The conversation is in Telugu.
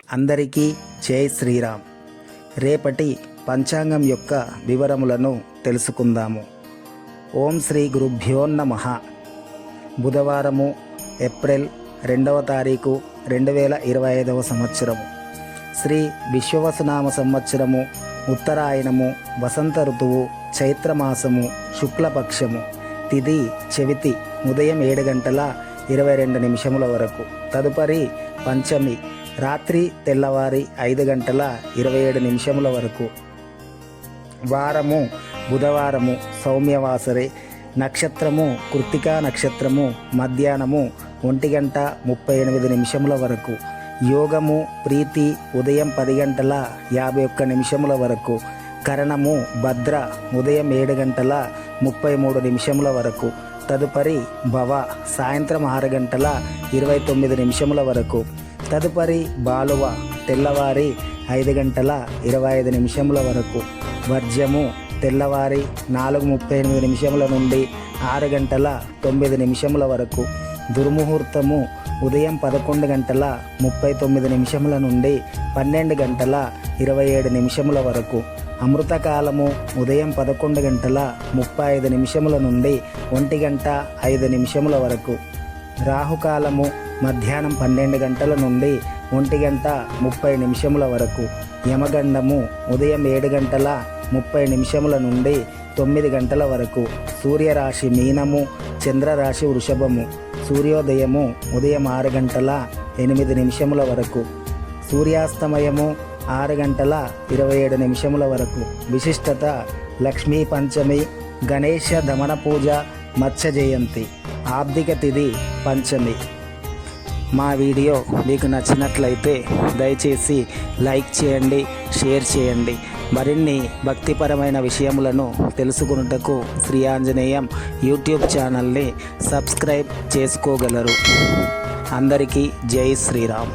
అందరికీ జై శ్రీరామ్. రేపటి పంచాంగం యొక్క వివరములను తెలుసుకుందాము. ఓం శ్రీ గురుభ్యో నమః. బుధవారము ఏప్రిల్ 2వ తారీఖు 2025 సంవత్సరము. శ్రీ విశ్వవసునామ సంవత్సరము, ఉత్తరాయణము, వసంత ఋతువు, చైత్రమాసము, శుక్లపక్షము. తిథి చవితి ఉదయం 7:22 వరకు. తదుపరి పంచమి రాత్రి తెల్లవారి 5:27 వరకు. వారము బుధవారము, సౌమ్యవాసరే. నక్షత్రము కృత్తికా నక్షత్రము, మధ్యాహ్నము 1:38 వరకు. యోగము ప్రీతి ఉదయం 10:51 వరకు. కరణము భద్ర ఉదయం 7:33 వరకు. తదుపరి భవ సాయంత్రం 6:29 వరకు. తదుపరి బాలువ తెల్లవారి 5:25 వరకు. వర్జ్యము తెల్లవారి 4:38 నుండి 6:09 వరకు. దుర్ముహూర్తము ఉదయం 11:39 నుండి 12:27 వరకు. అమృతకాలము ఉదయం 11:35 నుండి 1:05 వరకు. రాహుకాలము మధ్యాహ్నం 12 గంటల నుండి 1:30 వరకు. యమగండము ఉదయం 7:30 నుండి 9 గంటల వరకు. సూర్యరాశి మీనము, చంద్రరాశి వృషభము. సూర్యోదయము ఉదయం 6:08 వరకు. సూర్యాస్తమయము 6:27 వరకు. విశిష్టత లక్ష్మీ పంచమి, గణేశ దమన పూజ, మత్స్య జయంతి. ఆబ్దిక తిథి పంచమి. మా వీడియో మీకు నచ్చినట్లయితే దయచేసి లైక్ చేయండి, షేర్ చేయండి. మరిన్ని భక్తిపరమైన విషయములను తెలుసుకున్నటకు శ్రీ ఆంజనేయం యూట్యూబ్ ఛానల్ని సబ్స్క్రైబ్ చేసుకోగలరు. అందరికీ జై శ్రీరామ్.